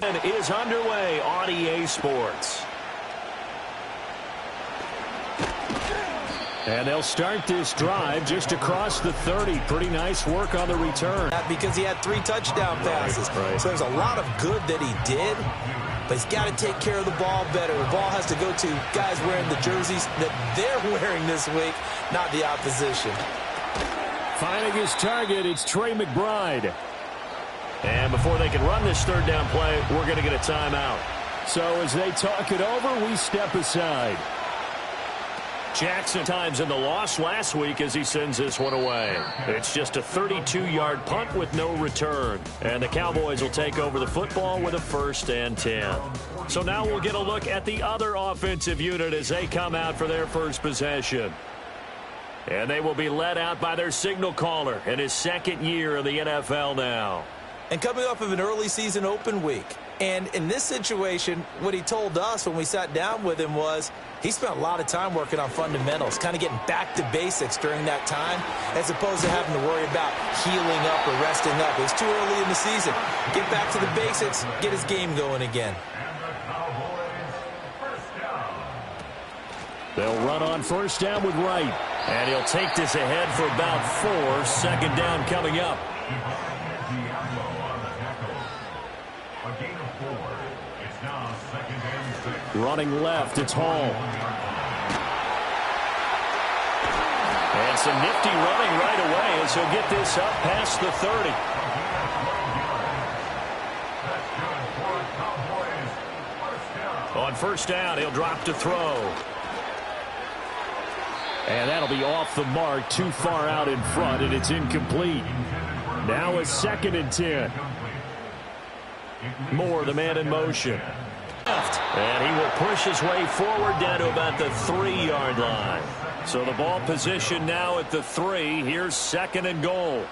It is underway on EA Sports. And they'll start this drive just across the 30. Pretty nice work on the return. Because he had 3 touchdown passes. Right. So there's a lot of good that he did, but he's got to take care of the ball better. The ball has to go to guys wearing the jerseys that they're wearing this week, not the opposition. Finding his target, it's Trey McBride. And before they can run this third down play, we're going to get a timeout. So as they talk it over, we step aside. Jackson times in the loss last week as he sends this one away. It's just a 32-yard punt with no return. And the Cowboys will take over the football with a 1st and 10. So now we'll get a look at the other offensive unit as they come out for their first possession. And they will be led out by their signal caller in his 2nd year in the NFL now. And coming off of an early season open week. And in this situation, what he told us when we sat down with him was he spent a lot of time working on fundamentals, kind of getting back to basics during that time, as opposed to having to worry about healing up or resting up. It's too early in the season. Get back to the basics, get his game going again. They'll run on 1st down with Wright. And he'll take this ahead for about 4. 2nd down coming up. Running left, it's Hall. And some nifty running right away as he'll get this up past the 30. On 1st down, he'll drop to throw. And that'll be off the mark, too far out in front, and it's incomplete. Now a 2nd and 10. Moore, the man in motion. And he will push his way forward down to about the 3-yard line. So the ball position now at the 3. Here's 2nd and goal.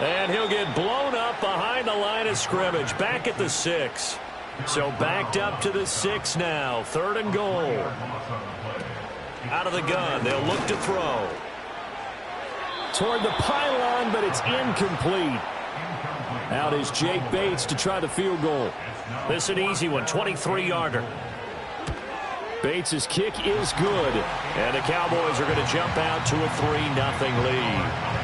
And he'll get blown up behind the line of scrimmage. Back at the 6. So backed up to the 6 now. 3rd and goal. Out of the gun. They'll look to throw. Toward the pylon, but it's incomplete. Out is Jake Bates to try the field goal. This is an easy one, 23-yarder. Bates' kick is good. And the Cowboys are going to jump out to a 3-0 lead.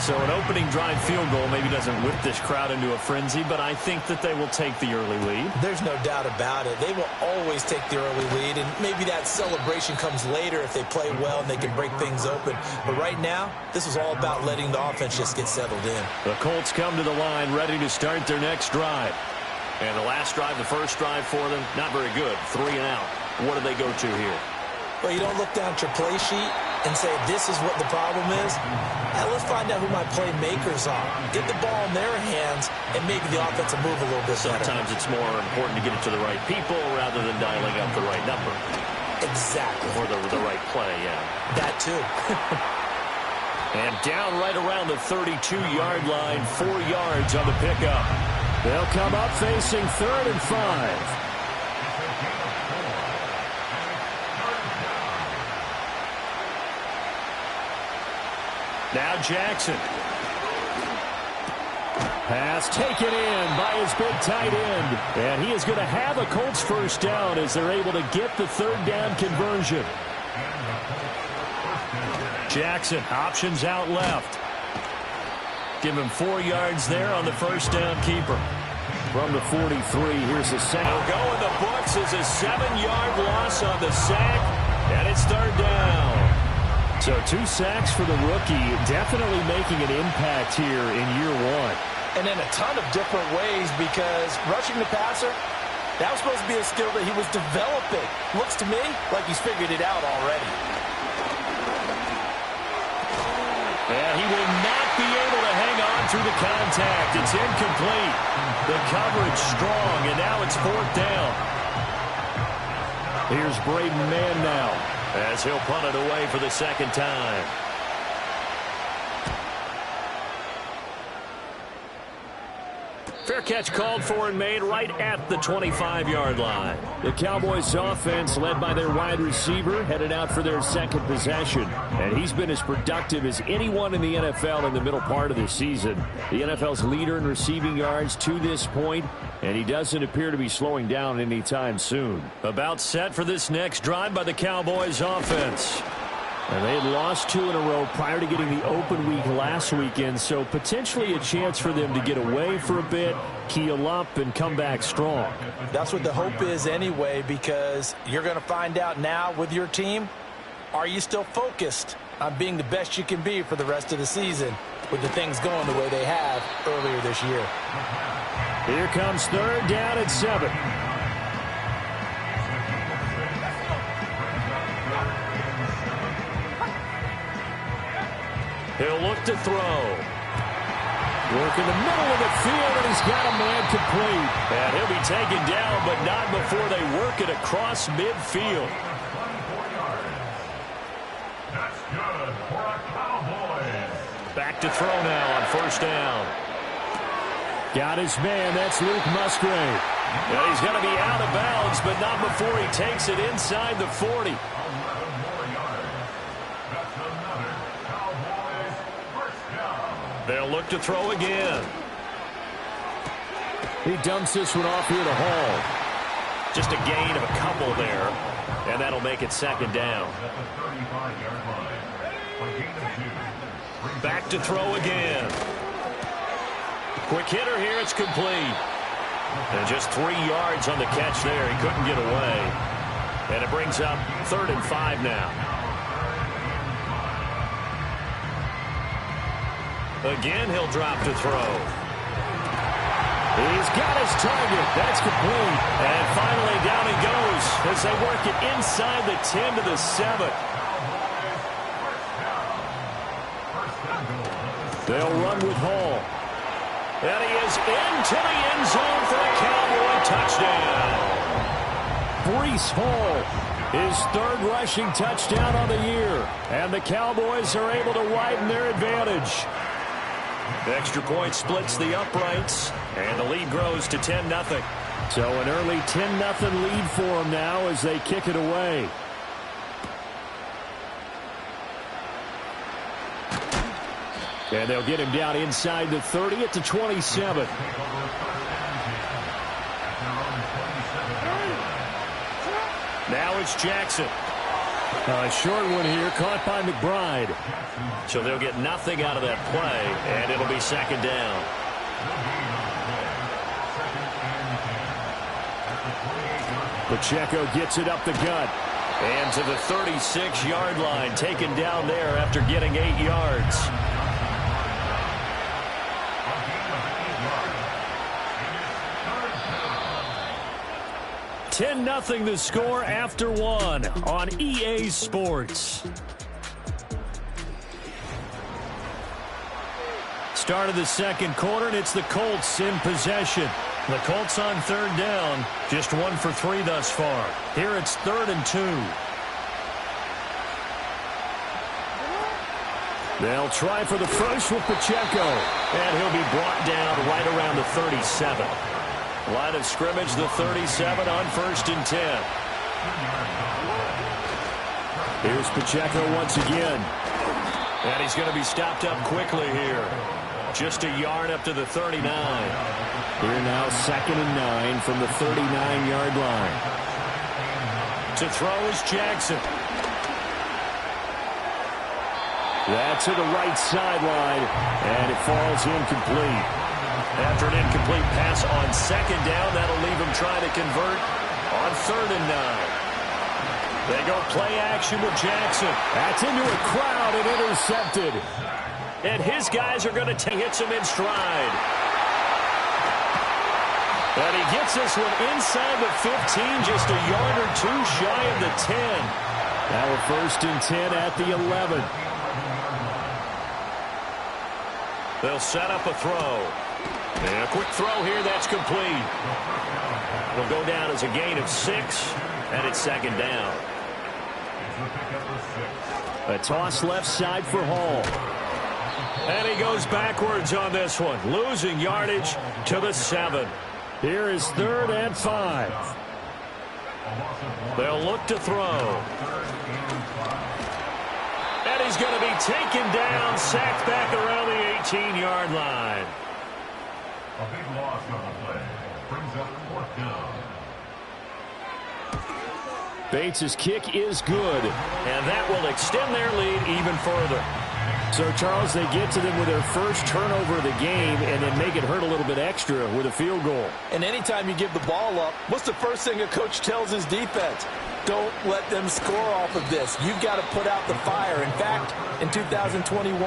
So an opening drive field goal maybe doesn't whip this crowd into a frenzy, but I think that they will take the early lead. There's no doubt about it. They will always take the early lead, and maybe that celebration comes later if they play well and they can break things open. But right now, this is all about letting the offense just get settled in. The Colts come to the line ready to start their next drive. And the last drive, the first drive for them, not very good. 3 and out. What do they go to here? Well, you don't look down at your play sheet and say, this is what the problem is. Let's find out who my playmakers are. Get the ball in their hands, and maybe the offense will move a little bit better. Sometimes it's more important to get it to the right people rather than dialing up the right number. Exactly. Or the right play, yeah. That too. And down right around the 32-yard line, 4 yards on the pickup. They'll come up facing 3rd and 5. Now Jackson. Pass taken in by his big tight end. And he is going to have a Colts 1st down as they're able to get the 3rd down conversion. Jackson, options out left. Give him 4 yards there on the 1st down keeper. From the 43, here's the sack. He'll go in the books as a 7-yard loss on the sack. And it's 3rd down. So 2 sacks for the rookie, definitely making an impact here in year 1. And in a ton of different ways, because rushing the passer, that was supposed to be a skill that he was developing. Looks to me like he's figured it out already. And he will not be able to hang on through the contact. It's incomplete. The coverage strong, and now it's 4th down. Here's Braden Mann now, as he'll punt it away for the 2nd time. Fair catch called for and made right at the 25-yard line. The Cowboys offense, led by their wide receiver, headed out for their second possession. And he's been as productive as anyone in the NFL in the middle part of the season. The NFL's leader in receiving yards to this point, and he doesn't appear to be slowing down anytime soon. About set for this next drive by the Cowboys offense. And they had lost 2 in a row prior to getting the open week last weekend, so potentially a chance for them to get away for a bit, keel up, and come back strong. That's what the hope is anyway, because you're going to find out now with your team, are you still focused on being the best you can be for the rest of the season with the things going the way they have earlier this year? Here comes third down at 7. He'll look to throw. Work in the middle of the field, and he's got a man complete. And he'll be taken down, but not before they work it across midfield. That's good for a Cowboy. Back to throw now on first down. Got his man. That's Luke Musgrave. And he's going to be out of bounds, but not before he takes it inside the 40. They'll look to throw again. He dumps this one off here to Hall. Just a gain of a couple there, and that'll make it second down. Back to throw again. Quick hitter here, it's complete. And just 3 yards on the catch there. He couldn't get away. And it brings up 3rd and 5 now. Again, he'll drop to throw. He's got his target. That's complete. And finally down he goes as they work it inside the 10 to the 7. They'll run with Hall. And he is into the end zone for a Cowboy touchdown. Breece Hall, his 3rd rushing touchdown on the year. And the Cowboys are able to widen their advantage. The extra point splits the uprights, and the lead grows to 10-0. So an early 10-0 lead for them now as they kick it away. And they'll get him down inside the 30 at the 27. Now it's Jackson. A short one here, caught by McBride. So they'll get nothing out of that play, and it'll be second down. Pacheco gets it up the gut. And to the 36-yard line, taken down there after getting 8 yards. $10-0 the score after 1 on EA Sports. Start of the second quarter, and it's the Colts in possession. The Colts on 3rd down, just 1 for 3 thus far. Here it's 3rd and 2. They'll try for the first with Pacheco. And he'll be brought down right around the 37. Line of scrimmage, the 37 on 1st and 10. Here's Pacheco once again. And he's going to be stopped up quickly here. Just a yard up to the 39. Here now 2nd and 9 from the 39-yard line. To throw is Jackson. That's to the right sideline, and it falls incomplete. After an incomplete pass on 2nd down, that'll leave him trying to convert on 3rd and 9. They go play action with Jackson. That's into a crowd and intercepted. And his guys are going to hit him in stride. And he gets this one inside the 15, just a yard or 2 shy of the 10. Now a 1st and 10 at the 11. They'll set up a throw. And a quick throw here, that's complete. Will go down as a gain of 6, and it's 2nd down. A toss left side for Hall. And he goes backwards on this one, losing yardage to the 7. Here is 3rd and 5. They'll look to throw. And he's going to be taken down, sacked back around the 18-yard line. A big loss on the play. Brings up 4th down. Bates' kick is good. And that will extend their lead even further. So, Charles, they get to them with their first turnover of the game and then make it hurt a little bit extra with a field goal. And anytime you give the ball up, what's the first thing a coach tells his defense? Don't let them score off of this. You've got to put out the fire. In fact, in 2021,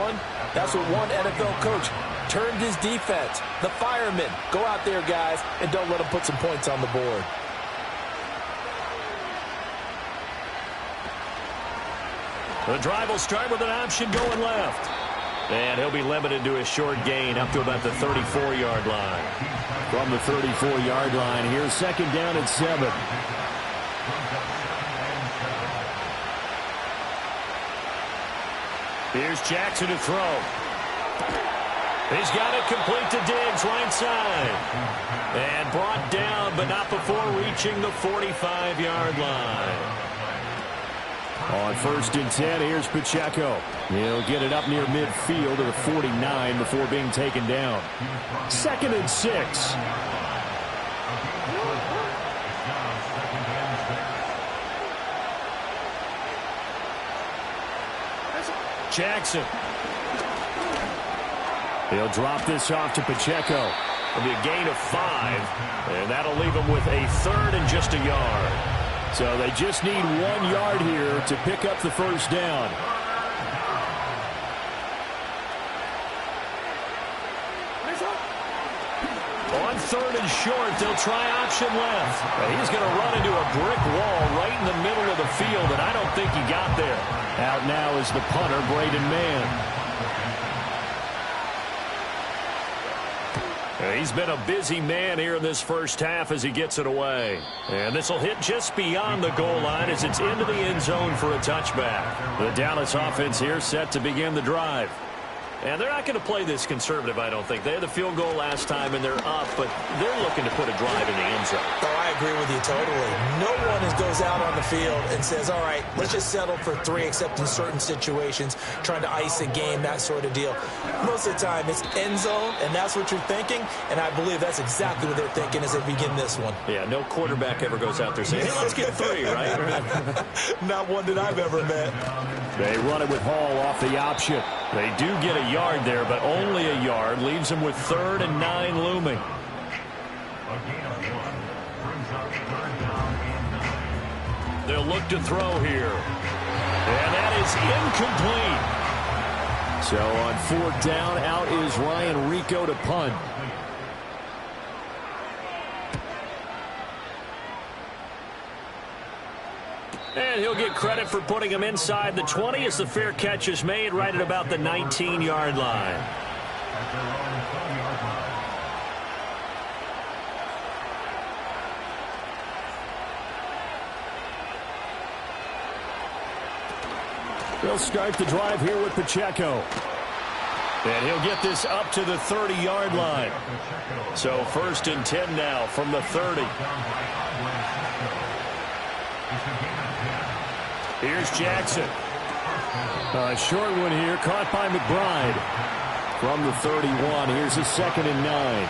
that's what one NFL coach turned his defense. The firemen. Go out there, guys, and don't let them put some points on the board. The drive will start with an option going left. And he'll be limited to a short gain up to about the 34-yard line. From the 34-yard line, here's 2nd down and 7. Here's Jackson to throw. He's got it complete to Diggs, right side. And brought down, but not before reaching the 45-yard line. On 1st and 10, here's Pacheco. He'll get it up near midfield to the 49 before being taken down. 2nd and 6. Jackson. He'll drop this off to Pacheco. It'll be a gain of 5, and that'll leave him with a 3rd and just a yard. So they just need 1 yard here to pick up the first down. On 3rd and short, they'll try option left. And he's going to run into a brick wall right in the middle of the field, and I don't think he got there. Out now is the punter, Braden Mann. He's been a busy man here in this first half as he gets it away. And this will hit just beyond the goal line as it's into the end zone for a touchback. The Dallas offense here set to begin the drive. And they're not going to play this conservative, I don't think. They had the field goal last time, and they're up, but they're looking to put a drive in the end zone. Oh, I agree with you totally. No one goes out on the field and says, all right, let's just settle for 3, except in certain situations, trying to ice a game, that sort of deal. Most of the time, it's end zone, and that's what you're thinking, and I believe that's exactly what they're thinking as they begin this one. Yeah, no quarterback ever goes out there saying, hey, let's get 3, right? Not one that I've ever met. They run it with Hall off the option. They do get a yard there, but only a yard. Leaves them with 3rd and 9 looming. They'll look to throw here. And that is incomplete. So on 4th down, out is Ryan Rico to punt. And he'll get credit for putting him inside the 20 as the fair catch is made right at about the 19-yard line. They'll start the drive here with Pacheco. And he'll get this up to the 30-yard line. So 1st and 10 now from the 30. Here's Jackson. A short one here, caught by McBride. From the 31, here's a 2nd and 9.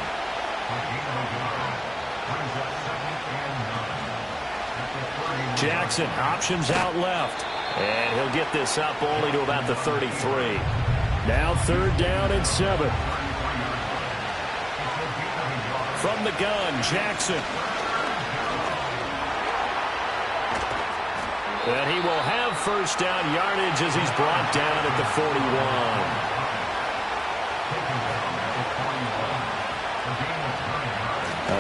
Jackson options out left. And he'll get this up only to about the 33. Now 3rd down and 7. From the gun, Jackson. And he will have 1st down yardage as he's brought down at the 41.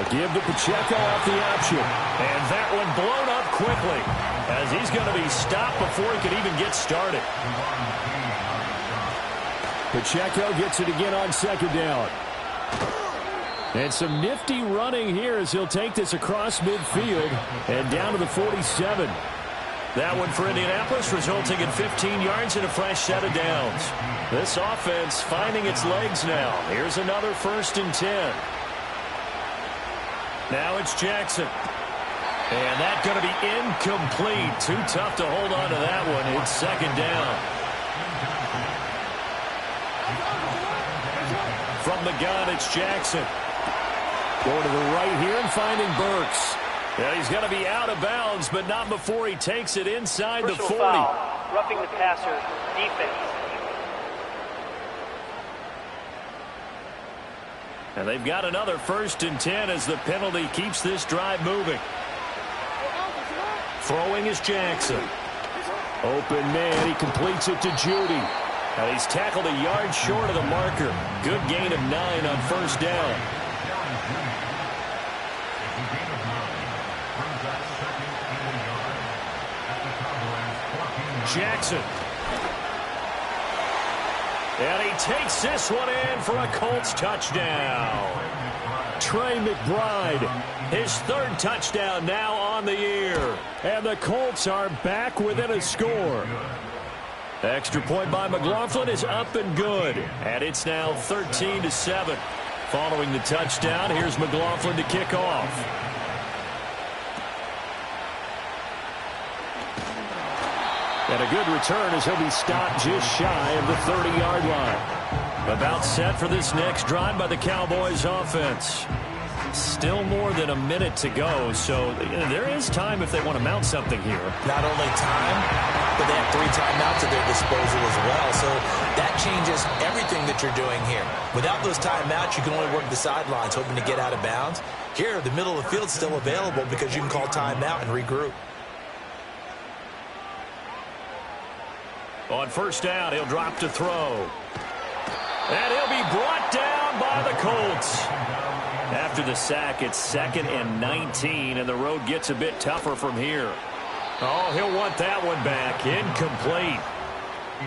Give to Pacheco off the option. And that one blown up quickly as he's going to be stopped before he can even get started. Pacheco gets it again on 2nd down. And some nifty running here as he'll take this across midfield and down to the 47. That one for Indianapolis, resulting in 15 yards and a fresh set of downs. This offense finding its legs now. Here's another 1st and 10. Now it's Jackson. And that's going to be incomplete. Too tough to hold on to that one. It's 2nd down. From the gun, it's Jackson. Going to the right here and finding Burks. Yeah, he's going to be out of bounds, but not before he takes it inside the 40. Foul, roughing the passer, defense. And they've got another 1st and 10 as the penalty keeps this drive moving. Throwing is Jackson. Open man, he completes it to Judy. And he's tackled a yard short of the marker. Good gain of 9 on 1st down. Jackson. And he takes this one in for a Colts touchdown. Trey McBride, his 3rd touchdown now on the year. And the Colts are back within a score. Extra point by McLaughlin is up and good. And it's now 13-7. Following the touchdown, here's McLaughlin to kick off. And a good return as he'll be stopped just shy of the 30-yard line. About set for this next drive by the Cowboys offense. Still more than a minute to go, so there is time if they want to mount something here. Not only time, but they have 3 timeouts at their disposal as well, so that changes everything that you're doing here. Without those timeouts, you can only work the sidelines, hoping to get out of bounds. Here, the middle of the field's still available because you can call timeout and regroup. On 1st down, he'll drop to throw. And he'll be brought down by the Colts. After the sack, it's 2nd and 19, and the road gets a bit tougher from here. Oh, he'll want that one back. Incomplete.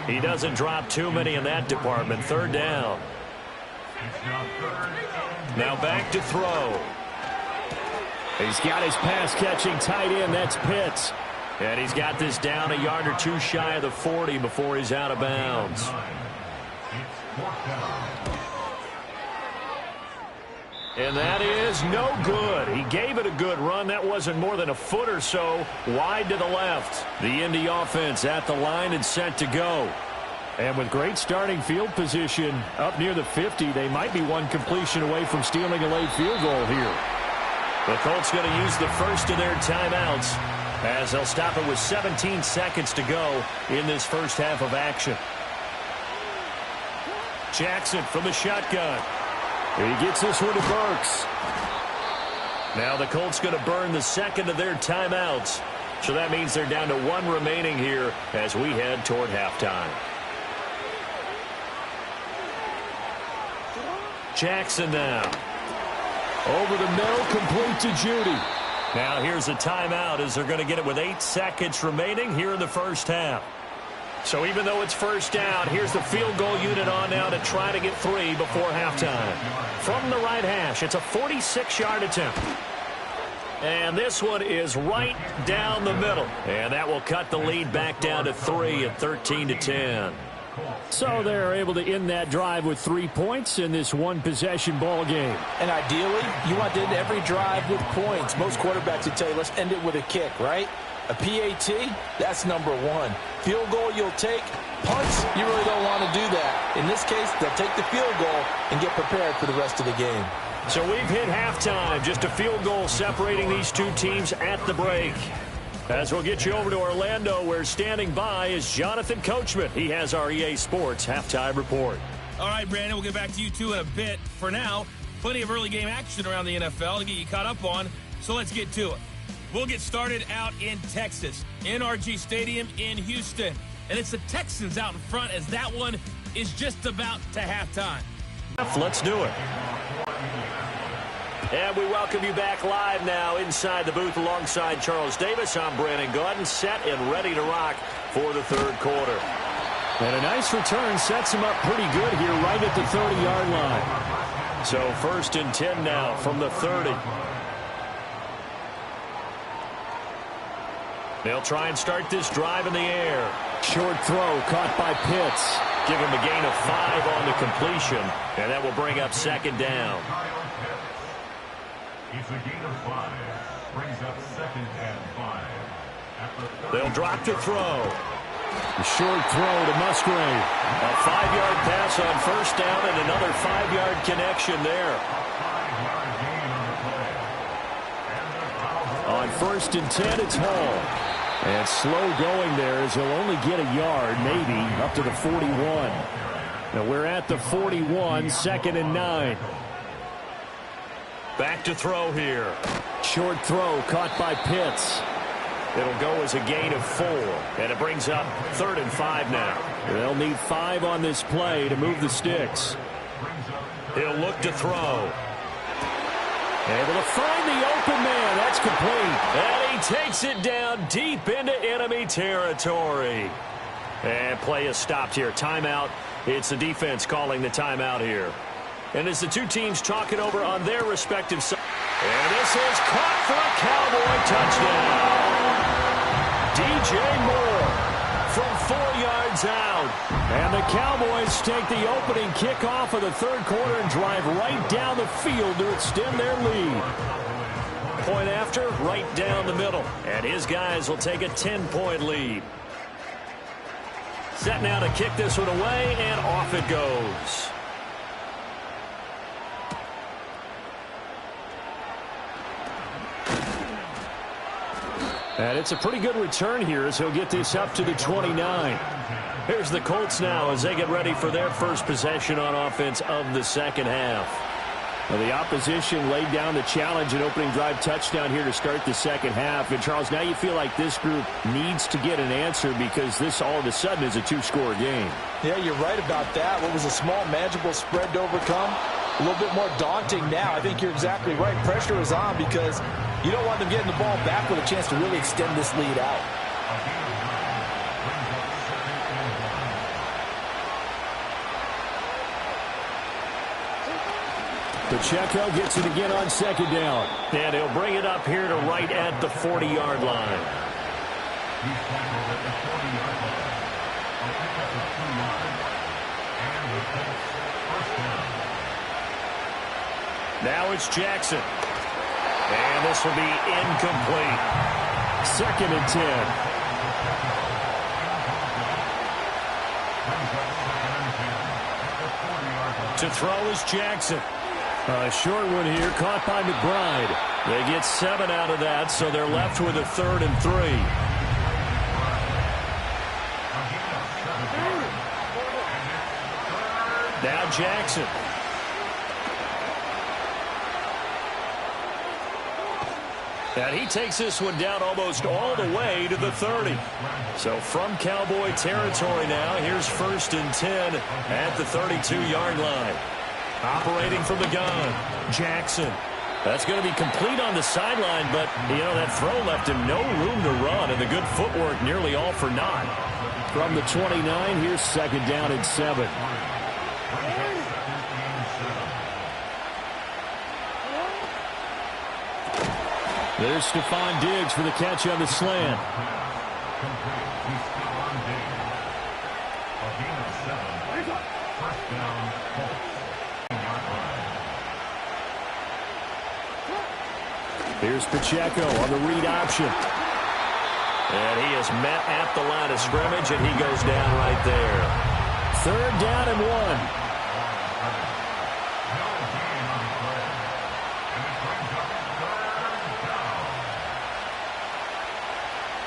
He doesn't drop too many in that department. 3rd down. Now back to throw. He's got his pass-catching tight end. That's Pitts. And he's got this down a yard or 2 shy of the 40 before he's out of bounds. And that is no good. He gave it a good run. That wasn't more than a foot or so wide to the left. The Indy offense at the line and set to go. And with great starting field position up near the 50, they might be one completion away from stealing a late field goal here. The Colts going to use the first of their timeouts as they'll stop it with 17 seconds to go in this first half of action. Jackson from the shotgun. He gets this one to Burks. Now the Colts going to burn the 2nd of their timeouts. So that means they're down to 1 remaining here as we head toward halftime. Jackson now. Over the middle, complete to Judy. Now here's a timeout as they're going to get it with 8 seconds remaining here in the first half. So even though it's 1st down, here's the field goal unit on now to try to get 3 before halftime. From the right hash, it's a 46-yard attempt. And this one is right down the middle. And that will cut the lead back down to 3 at 13-10. So they're able to end that drive with 3 points in this one-possession ball game. And ideally, you want to end every drive with points. Most quarterbacks would tell you, let's end it with a kick, right? A PAT, that's number 1. Field goal you'll take. Punts, you really don't want to do that. In this case, they'll take the field goal and get prepared for the rest of the game. So we've hit halftime. Just a field goal separating these 2 teams at the break. As we'll get you over to Orlando, where standing by is Jonathan Coachman. He has our EA Sports halftime report. All right, Brandon, we'll get back to you two in a bit. For now, plenty of early game action around the NFL to get you caught up on, so let's get to it. We'll get started out in Texas, NRG Stadium in Houston. And it's the Texans out in front as that one is just about to halftime. Let's do it. And we welcome you back live now inside the booth alongside Charles Davis. I'm Brandon Gaudin, set and ready to rock for the 3rd quarter. And a nice return sets him up pretty good here right at the 30-yard line. So 1st and 10 now from the 30. They'll try and start this drive in the air. Short throw caught by Pitts. Give him a gain of 5 on the completion, and that will bring up second down. It's a gain of 5. Brings up second and 5. They'll drop to throw. The short throw to Musgrave. A 5-yard pass on first down and another 5-yard connection there. On first and 10, it's Hall. And slow going there as he'll only get a yard, maybe, up to the 41. Now we're at the 41, second and 9. Back to throw here. Short throw caught by Pitts. It'll go as a gain of 4, and it brings up third and 5 now. They'll need 5 on this play to move the sticks. He'll look to throw. Able to find the open man. That's complete. And he takes it down deep into enemy territory. And play is stopped here. Timeout. It's the defense calling the timeout here. And as the two teams talk it over on their respective sides. And this is caught for a Cowboy touchdown. DJ Moore from 4 yards out. And the Cowboys take the opening kickoff of the third quarter and drive right down the field to extend their lead. Point after, right down the middle. And his guys will take a 10-point lead. Set now to kick this one away, and off it goes. And it's a pretty good return here as he'll get this up to the 29. Here's the Colts now as they get ready for their first possession on offense of the second half. Well, the opposition laid down the challenge and opening drive touchdown here to start the second half. And, Charles, now you feel like this group needs to get an answer because this all of a sudden is a 2-score game. Yeah, you're right about that. What was a small, manageable spread to overcome? A little bit more daunting now. I think you're exactly right. Pressure is on because you don't want them getting the ball back with a chance to really extend this lead out. Pacheco gets it again on second down. And he'll bring it up here to right at the 40-yard line. Now it's Jackson. And this will be incomplete. Second and 10. To throw is Jackson. A short one here, caught by McBride. They get 7 out of that, so they're left with a 3rd and 3. Now Jackson. And he takes this one down almost all the way to the 30. So from Cowboy territory now, here's 1st and 10 at the 32-yard line. Operating from the gun, Jackson. That's going to be complete on the sideline, but, you know, that throw left him no room to run, and the good footwork nearly all for naught. From the 29, here's second down and 7. There's Stephon Diggs for the catch on the slant. Here's Pacheco on the read option. And he is met at the line of scrimmage, and he goes down right there. Third down and 1.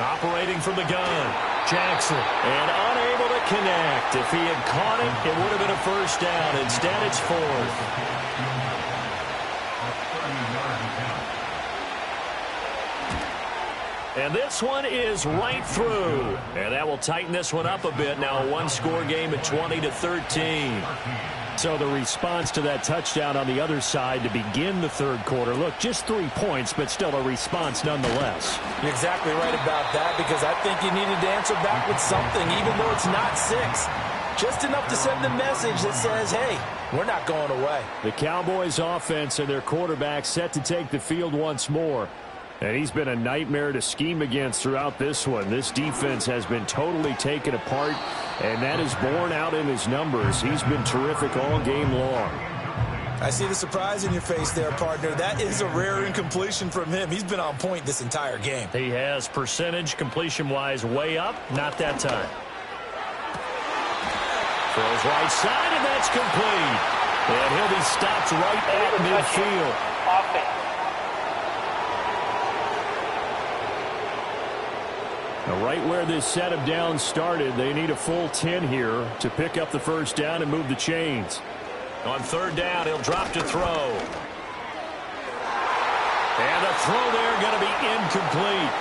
Operating from the gun, Jackson. And unable to connect. If he had caught it, it would have been a first down. Instead, it's 4th. And this one is right through. And that will tighten this one up a bit. Now a 1-score game at 20-13. So the response to that touchdown on the other side to begin the third quarter. Look, just 3 points, but still a response nonetheless. You're exactly right about that because I think you needed to answer back with something, even though it's not 6. Just enough to send the message that says, hey, we're not going away. The Cowboys offense and their quarterback set to take the field once more. And he's been a nightmare to scheme against throughout this one. This defense has been totally taken apart, and that is borne out in his numbers. He's been terrific all game long. I see the surprise in your face there, partner. That is a rare incompletion from him. He's been on point this entire game. He has percentage completion-wise way up. Not that time. Throws right side, and that's complete. And he'll be stopped right at midfield. Offense. Now, right where this set of downs started, they need a full 10 here to pick up the first down and move the chains. On third down, he'll drop to throw. And the throw there going to be incomplete.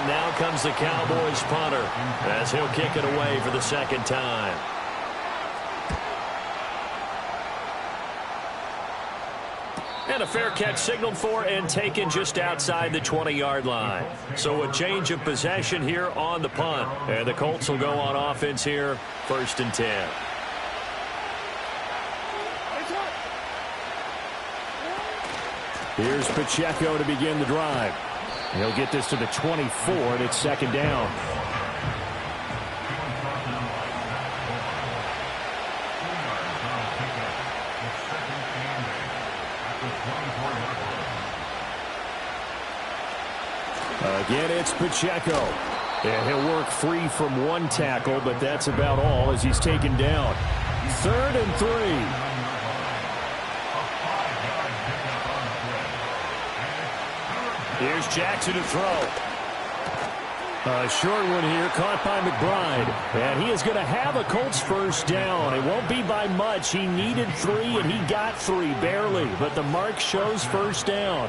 Now comes the Cowboys punter as he'll kick it away for the second time. And a fair catch signaled for and taken just outside the 20-yard line. So a change of possession here on the punt. And the Colts will go on offense here, 1st and 10. Here's Pacheco to begin the drive. He'll get this to the 24, and it's 2nd down. Again, it's Pacheco. And he'll work free from one tackle, but that's about all as he's taken down. 3rd and 3. Here's Jackson to throw. A short one here, caught by McBride. And he is going to have a Colts first down. It won't be by much. He needed 3, and he got 3, barely. But the mark shows first down.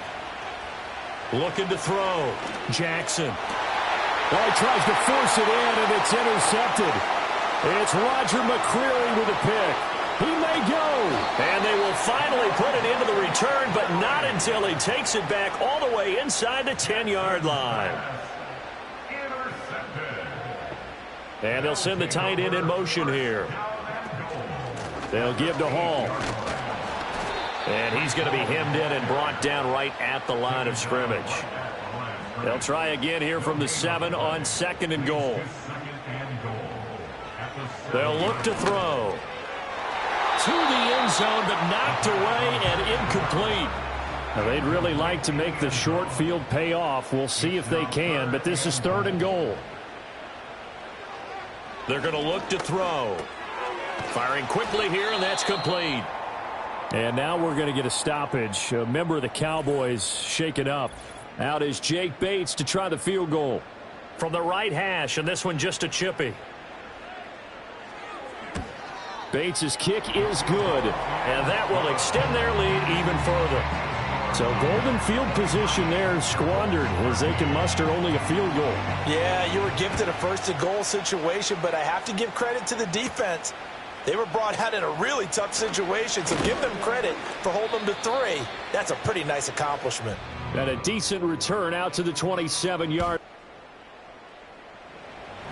Looking to throw. Jackson. Well, he tries to force it in, and it's intercepted. It's Roger McCreary with a pick. He may go. And they will finally put it into the return, but not until he takes it back all the way inside the 10-yard line. And they'll send the tight end in motion here. They'll give to Hall. And he's going to be hemmed in and brought down right at the line of scrimmage. They'll try again here from the 7 on 2nd and goal. They'll look to throw. To the end zone, but knocked away and incomplete. Now, they'd really like to make the short field pay off. We'll see if they can, but this is 3rd and goal. They're going to look to throw. Firing quickly here, and that's complete. And now we're going to get a stoppage. A member of the Cowboys shaken up. Out is Jake Bates to try the field goal. From the right hash, and this one just a chippy. Bates' kick is good. And that will extend their lead even further. So golden field position there squandered as they can muster only a field goal. Yeah, you were gifted a 1st and goal situation, but I have to give credit to the defense. They were brought out in a really tough situation, so give them credit for holding them to 3. That's a pretty nice accomplishment. And a decent return out to the 27-yard.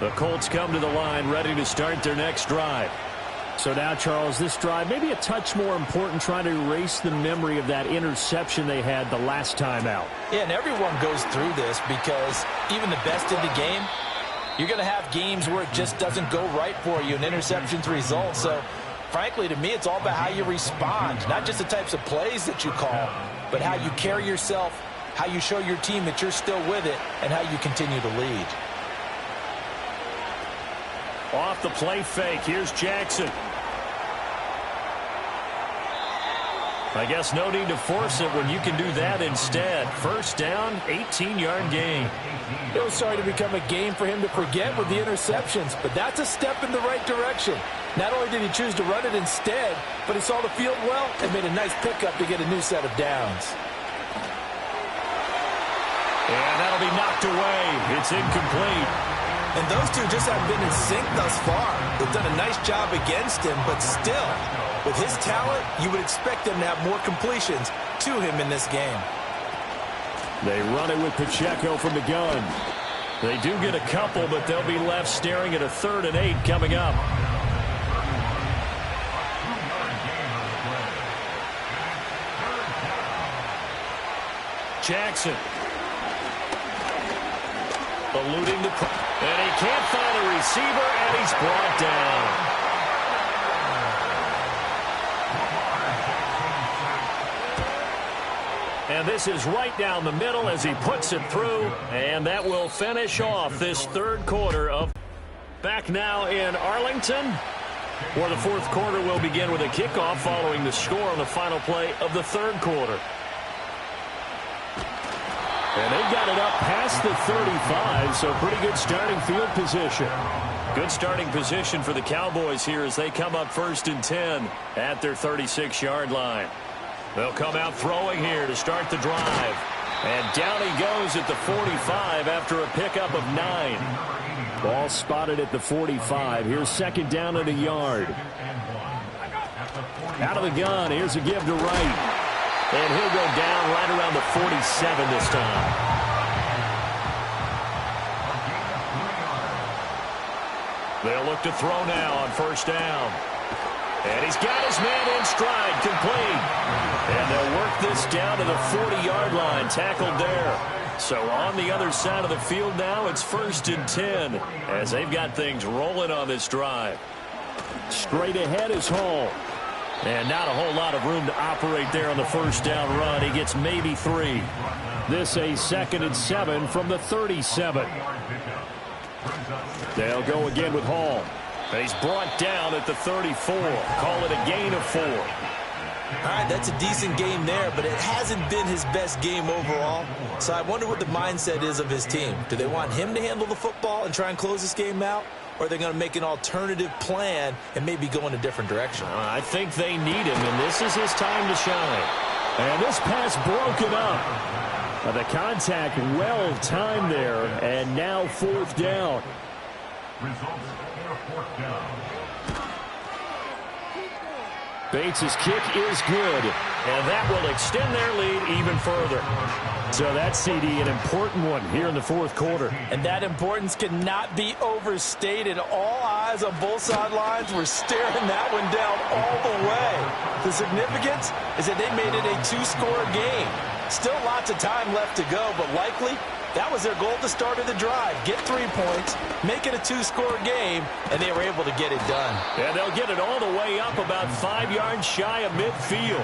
The Colts come to the line ready to start their next drive. So now, Charles, this drive maybe a touch more important, trying to erase the memory of that interception they had the last time out. Yeah, and everyone goes through this because even the best in the game, you're going to have games where it just doesn't go right for you and interceptions result. So, frankly, to me, it's all about how you respond, not just the types of plays that you call, but how you carry yourself, how you show your team that you're still with it, and how you continue to lead. Off the play fake, here's Jackson. I guess no need to force it when you can do that instead. First down, 18-yard gain. It was starting to become a game for him to forget with the interceptions, but that's a step in the right direction. Not only did he choose to run it instead, but he saw the field well and made a nice pickup to get a new set of downs. And that'll be knocked away. It's incomplete. And those two just haven't been in sync thus far. They've done a nice job against him, but still, with his talent, you would expect them to have more completions to him in this game. They run it with Pacheco from the gun. They do get a couple, but they'll be left staring at a 3rd and 8 coming up. Jackson Eluding the... And he can't find a receiver, and he's brought down. And this is right down the middle as he puts it through, and that will finish off this third quarter of... Back now in Arlington, where the fourth quarter will begin with a kickoff following the score on the final play of the third quarter. And they got it up past the 35, so pretty good starting field position. Good starting position for the Cowboys here as they come up 1st and 10 at their 36-yard line. They'll come out throwing here to start the drive. And down he goes at the 45 after a pickup of 9. Ball spotted at the 45. Here's second down at a yard. Out of the gun. Here's a give to Wright. And he'll go down right around the 47 this time. They'll look to throw now on 1st down. And he's got his man in stride, complete. And they'll work this down to the 40-yard line, tackled there. So on the other side of the field now, it's 1st and 10 as they've got things rolling on this drive. Straight ahead is Hall. And not a whole lot of room to operate there on the 1st down run. He gets maybe 3. This a 2nd and 7 from the 37. They'll go again with Hall. He's brought down at the 34. Call it a gain of 4. All right, that's a decent game there, but it hasn't been his best game overall. So I wonder what the mindset is of his team. Do they want him to handle the football and try and close this game out? Or are they going to make an alternative plan and maybe go in a different direction? I think they need him, and this is his time to shine. And this pass broken up. The contact well timed there, and now 4th down. Results in a 4th down. Bates' kick is good. And that will extend their lead even further. So that's, CD, an important one here in the 4th quarter. And that importance cannot be overstated. All eyes on both sidelines were staring that one down all the way. The significance is that they made it a 2-score game. Still lots of time left to go, but likely that was their goal at the start of the drive. Get 3 points, make it a 2-score game, and they were able to get it done. And they'll get it all the way up about 5 yards shy of midfield.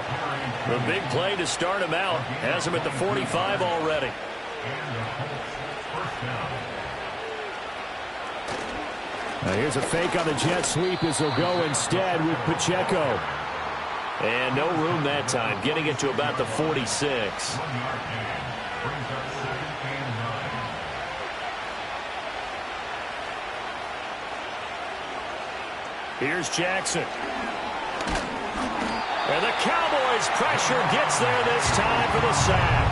The big play to start him out has him at the 45 already. Now here's a fake on the jet sweep as they'll go instead with Pacheco. And no room that time, getting it to about the 46. Here's Jackson. And the Cowboys' pressure gets there this time for the sack.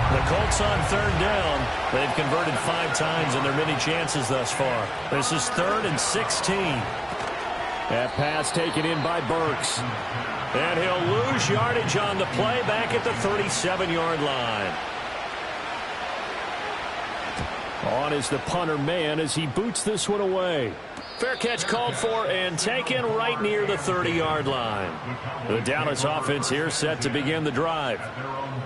The Colts on 3rd down. They've converted 5 times in their many chances thus far. This is 3rd and 16. That pass taken in by Burks. And he'll lose yardage on the play back at the 37-yard line. On is the punter man as he boots this one away. Fair catch called for and taken right near the 30-yard line. The Dallas offense here set to begin the drive.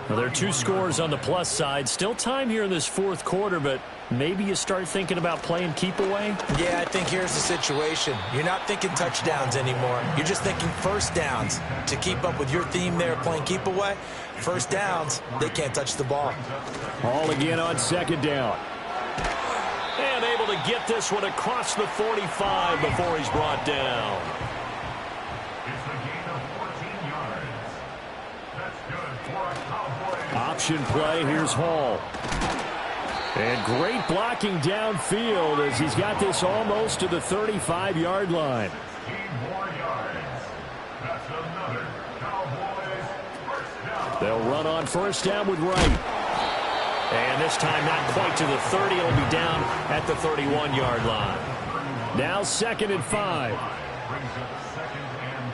Now, there are 2 scores on the plus side. Still time here in this 4th quarter, but maybe you start thinking about playing keep away? Yeah, I think here's the situation. You're not thinking touchdowns anymore. You're just thinking 1st downs. To keep up with your theme there, playing keep away, 1st downs, they can't touch the ball. All again on 2nd down. And able to get this one across the 45 before he's brought down. It's a gain of 14 yards. That's good for a Cowboys. Option play. Here's Hall. And great blocking downfield as he's got this almost to the 35-yard line. 15 more yards. That's another Cowboys 1st down. They'll run on 1st down with Wright. And this time not quite to the 30. It'll be down at the 31-yard line. Now 2nd and 5. Brings up 2nd and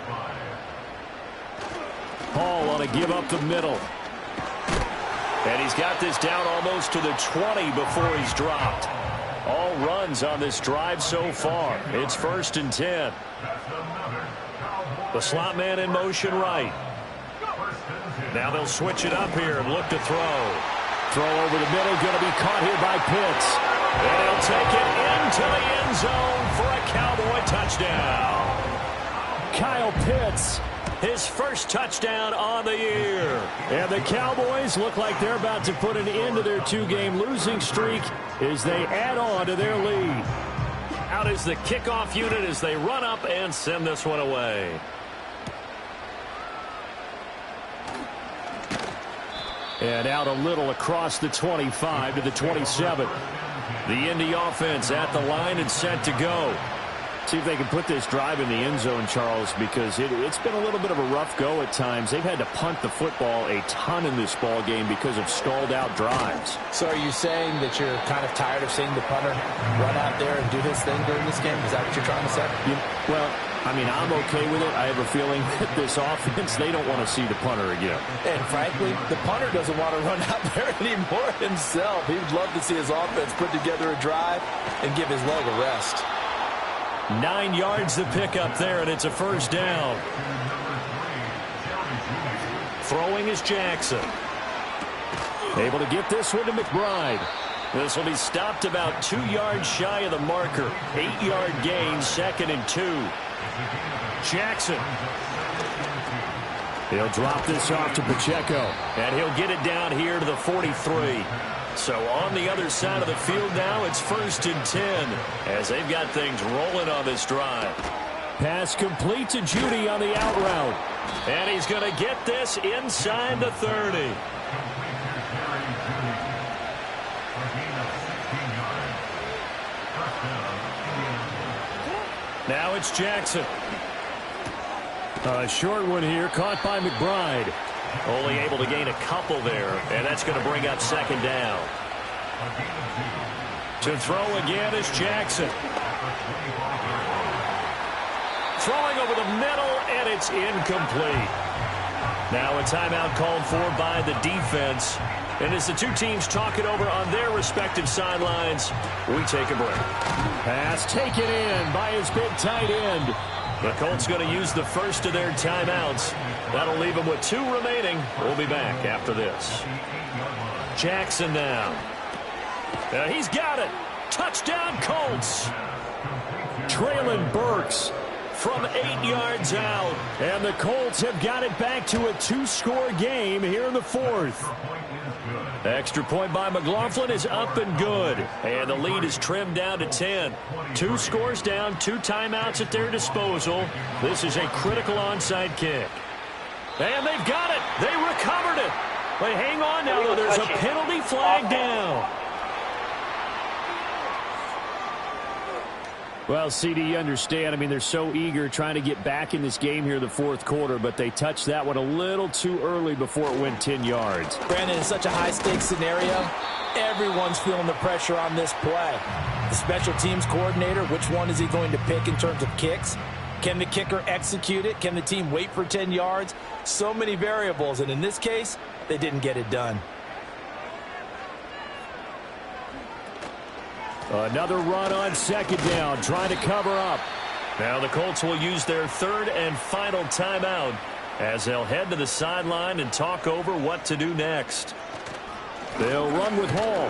5. Hall on a give up the middle. And he's got this down almost to the 20 before he's dropped. All runs on this drive so far. It's 1st and 10. The slot man in motion right. Now they'll switch it up here and look to throw. Throw over the middle, going to be caught here by Pitts. And he'll take it into the end zone for a Cowboy touchdown. Kyle Pitts, his first touchdown on the year. And the Cowboys look like they're about to put an end to their two-game losing streak as they add on to their lead. Out is the kickoff unit as they run up and send this one away. And out a little across the 25 to the 27. The Indy offense at the line and set to go. See if they can put this drive in the end zone, Charles, because it's been a little bit of a rough go at times. They've had to punt the football a ton in this ball game because of stalled-out drives. So are you saying that you're kind of tired of seeing the punter run out there and do his thing during this game? Is that what you're trying to say? Well, I mean, I'm okay with it. I have a feeling that this offense, they don't want to see the punter again. And frankly, the punter doesn't want to run out there anymore himself. He would love to see his offense put together a drive and give his leg a rest. 9 yards to pick up there, and it's a first down. Throwing is Jackson. Able to get this one to McBride. This will be stopped about 2 yards shy of the marker. 8-yard gain, 2nd and 2. Jackson. He'll drop this off to Pacheco. And he'll get it down here to the 43. So on the other side of the field now, it's 1st and 10 as they've got things rolling on this drive. Pass complete to Judy on the out route. And he's going to get this inside the 30. Now it's Jackson. A short one here, caught by McBride. Only able to gain a couple there, and that's going to bring up 2nd down. To throw again is Jackson. Throwing over the middle, and it's incomplete. Now a timeout called for by the defense. And as the two teams talk it over on their respective sidelines, we take a break. Pass taken in by his big tight end. The Colts going to use the first of their timeouts. That'll leave them with 2 remaining. We'll be back after this. Jackson now. He's got it. Touchdown, Colts. Traylon Burks from 8 yards out. And the Colts have got it back to a 2-score game here in the 4th. Extra point by McLaughlin is up and good. And the lead is trimmed down to 10. 2 scores down, 2 timeouts at their disposal. This is a critical onside kick. And they've got it. They recovered it. But hang on now, though. There's a penalty flag down. Well, CD, you understand. I mean, they're so eager trying to get back in this game here in the 4th quarter, but they touched that one a little too early before it went 10 yards. Brandon, in such a high-stakes scenario, everyone's feeling the pressure on this play. The special teams coordinator, which one is he going to pick in terms of kicks? Can the kicker execute it? Can the team wait for 10 yards? So many variables, and in this case, they didn't get it done. Another run on 2nd down, trying to cover up. Now the Colts will use their 3rd and final timeout as they'll head to the sideline and talk over what to do next. They'll run with Hall.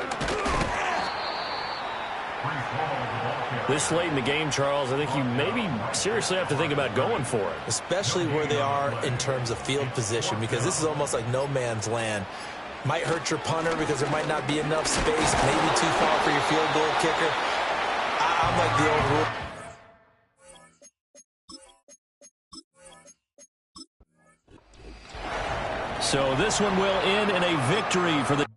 This late in the game, Charles, I think you maybe seriously have to think about going for it. Especially where they are in terms of field position, because this is almost like no man's land. Might hurt your punter because there might not be enough space, maybe too far for your field goal kicker. I'm like the old rule. So this one will end in a victory for the